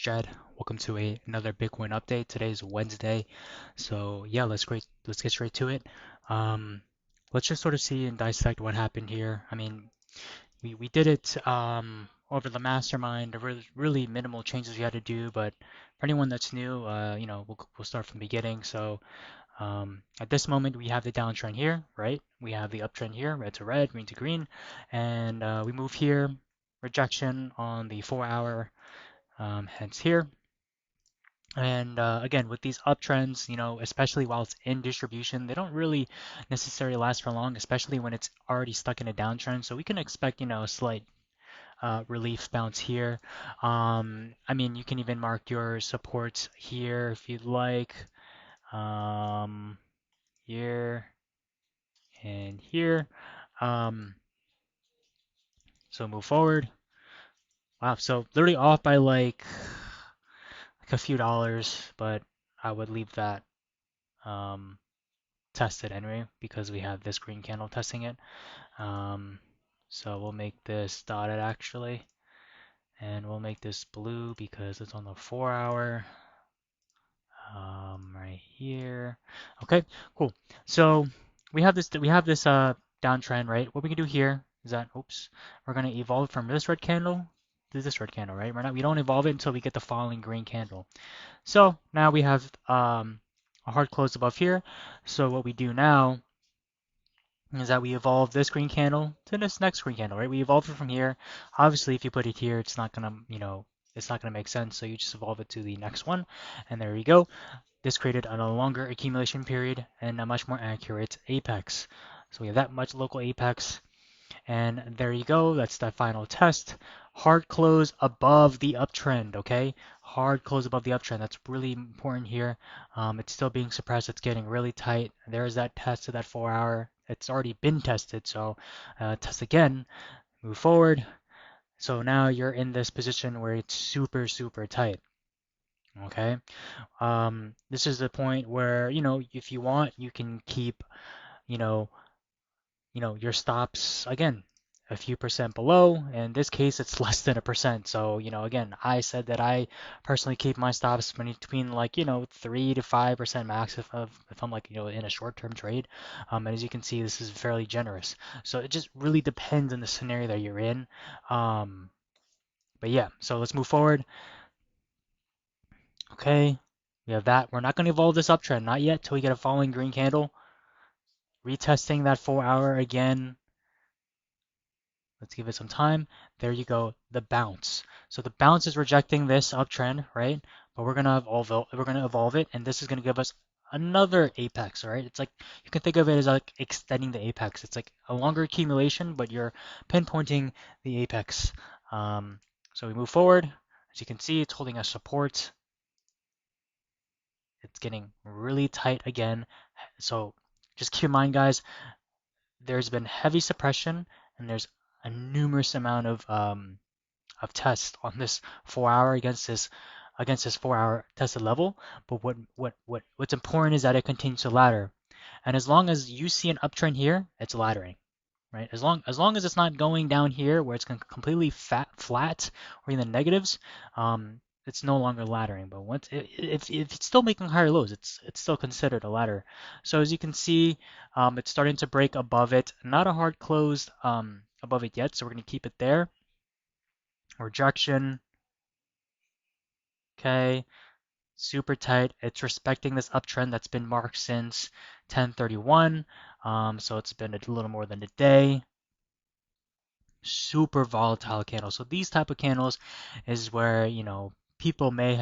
Jed. Welcome to another Bitcoin update. Today's Wednesday, so yeah, let's get straight to it. Um, let's just sort of see and dissect what happened here. I mean, we did it over the mastermind. There were really minimal changes we had to do, but for anyone that's new, we'll start from the beginning. So at this moment, we have the downtrend here, right? We have the uptrend here, red to red, green to green, and we move here, rejection on the 4 hour, hence here. And again, with these uptrends, especially while it's in distribution, they don't really necessarily last for long, especially when it's already stuck in a downtrend. So we can expect, a slight relief bounce here. I mean, you can even mark your supports here if you'd like. Um, Here and here. Um, so move forward. Wow, so literally off by like a few dollars, but I would leave that. Um, Tested anyway because we have this green candle testing it. Um, so we'll make this dotted actually, and we'll make this blue because it's on the 4 hour. Right here. Okay, cool. So we have this downtrend, right? What we can do here is that, oops, we're gonna evolve from this red candle to this red candle, right? We don't evolve it until we get the falling green candle. So now we have a hard close above here. So what we do now is that we evolve this green candle to this next green candle, right? We evolve it from here. Obviously, if you put it here, it's not gonna, it's not gonna make sense. So you just evolve it to the next one, and there you go. This created a longer accumulation period and a much more accurate apex. So we have that much local apex, and there you go. That's the final test. Hard close above the uptrend, okay? Hard close above the uptrend. That's really important here. It's still being suppressed. It's getting really tight. There's that test of that 4 hour. It's already been tested, so test again. Move forward. So now you're in this position where it's super, super tight. Okay. This is the point where, if you want, you can keep, you know, your stops again a few percent below. In this case, it's less than a percent. So, again, I said that I personally keep my stops between like, 3 to 5% max if I'm like, in a short-term trade. And as you can see, this is fairly generous. So it just really depends on the scenario that you're in. Um, but yeah, so let's move forward. Okay, we have that. We're not going to evolve this uptrend, not yet, till we get a falling green candle. Retesting that 4 hour again. Let's give it some time. There you go, the bounce. So the bounce is rejecting this uptrend, right? But we're gonna evolve it, and this is gonna give us another apex, right? It's like you can think of it as like extending the apex. It's like a longer accumulation, but you're pinpointing the apex. Um, so we move forward. As you can see, it's holding a support. It's getting really tight again. So just keep in mind, guys, there's been heavy suppression and there's a numerous amount of tests on this 4 hour against this 4 hour tested level. But what's important is that it continues to ladder. And as long as you see an uptrend here, it's laddering, right? As long as it's not going down here where it's completely flat or in the negatives, it's no longer laddering. But if it's still making higher lows, it's still considered a ladder. So as you can see, it's starting to break above it. Not a hard close above it yet, so we're going to keep it there. Rejection, okay, super tight. It's respecting this uptrend that's been marked since 1031. So it's been a little more than a day. Super volatile candle. So these type of candles is where, people may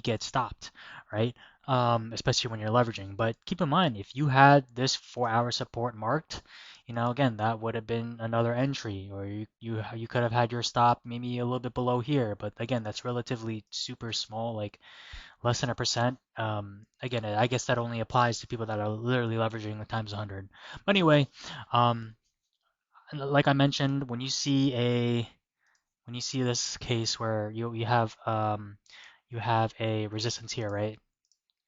get stopped, right? Especially when you're leveraging. But keep in mind, if you had this 4 hour support marked, again, that would have been another entry, or you could have had your stop maybe a little bit below here. But again, that's relatively super small, like less than a percent. Again, I guess that only applies to people that are literally leveraging the times 100. But anyway, um, like I mentioned, when you see this case where you have a resistance here, right?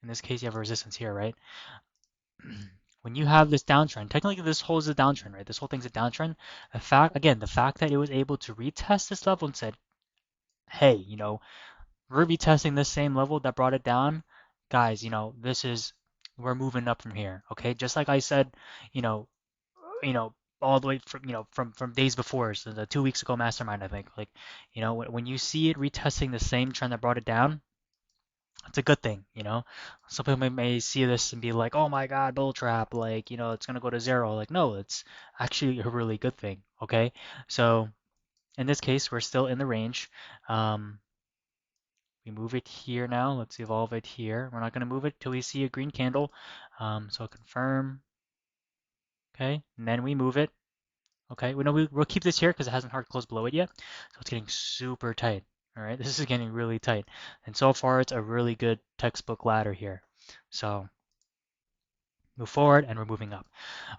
In this case, you have a resistance here, right? When you have this downtrend, technically this whole is a downtrend, right? This whole thing's a downtrend. The fact that it was able to retest this level and said, hey, we're retesting this same level that brought it down, guys, this is we're moving up from here, okay? Just like I said, you know, you know, all the way from from days before, so the 2 weeks ago mastermind, I think, like, when you see it retesting the same trend that brought it down, it's a good thing, Some people may see this and be like, oh my God, bull trap, like, it's gonna go to zero. Like, no, it's actually a really good thing, okay? So in this case, we're still in the range. Um, we move it here now. Let's evolve it here. We're not gonna move it till we see a green candle. So confirm, okay, and then we move it. Okay, we'll keep this here because it hasn't hard closed below it yet. So it's getting super tight. All right, this is getting really tight. And so far, it's a really good textbook ladder here. So move forward and we're moving up.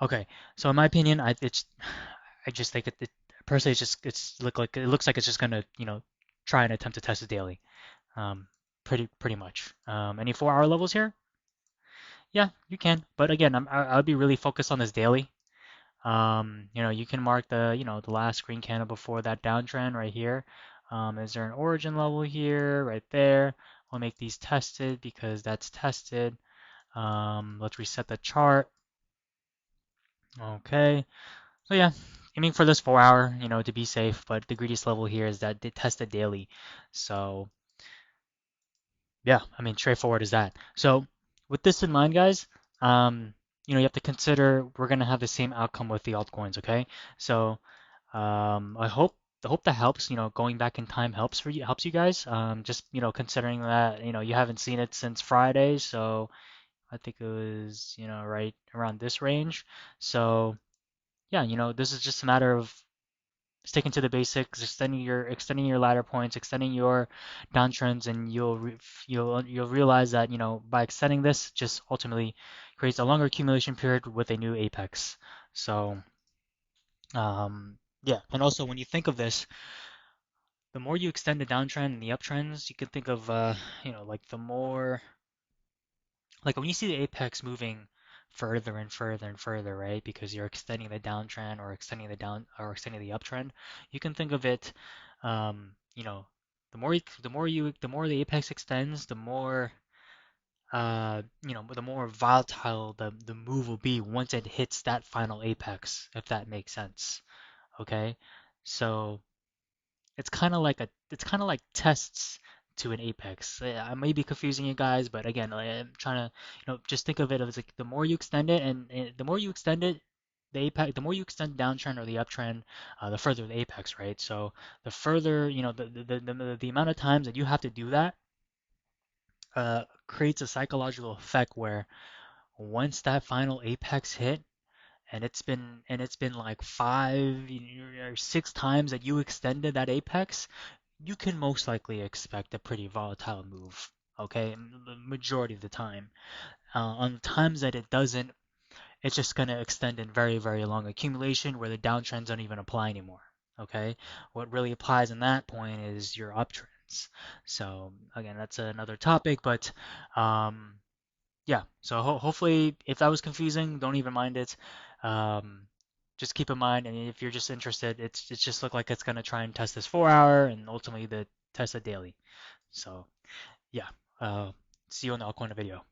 Okay, so in my opinion, I just think personally, it looks like it's just gonna, try and attempt to test it daily. Um, pretty much. Any 4 hour levels here? Yeah, you can. But again, I'll be really focused on this daily. You can mark the last green candle before that downtrend right here. Is there an origin level here, right there? We'll make these tested because that's tested. Let's reset the chart. Okay. So yeah, aiming for this 4 hour, to be safe, but the greatest level here is that they test it daily. So yeah, I mean, straightforward as that. So with this in mind, guys, um, you have to consider we're gonna have the same outcome with the altcoins, okay? So I hope that helps. Going back in time helps you guys. Just considering that you haven't seen it since Friday, so I think it was right around this range. So yeah, this is just a matter of sticking to the basics, extending your ladder points, extending your downtrends, and you'll realize that by extending this just ultimately creates a longer accumulation period with a new apex. So yeah, and also when you think of this, the more you extend the downtrend and the uptrends, you can think of like the more like when you see the apex moving further and further and further, right? Because you're extending the downtrend or extending the uptrend, you can think of it, um, you know, the more the apex extends, the more volatile the move will be once it hits that final apex, if that makes sense. Okay, so it's kind of like tests to an apex. I may be confusing you guys, but again, like, I'm trying to just think of it as like the more you extend it, and the more you extend it, the more you extend the downtrend or the uptrend, the further the apex, right? So the further, the amount of times that you have to do that creates a psychological effect where once that final apex hit, and it's been like 5 or 6 times that you extended that apex, you can most likely expect a pretty volatile move. Okay, the majority of the time. On the times that it doesn't, it's just going to extend in very, very long accumulation where the downtrends don't even apply anymore. Okay, what really applies in that point is your uptrends. So again, that's another topic, but um, yeah. So hopefully, if that was confusing, don't even mind it. Um, just keep in mind, and if you're just interested, it's just look like it's gonna try and test this 4 hour and ultimately the test it daily. So yeah. Uh, see you in the altcoin video.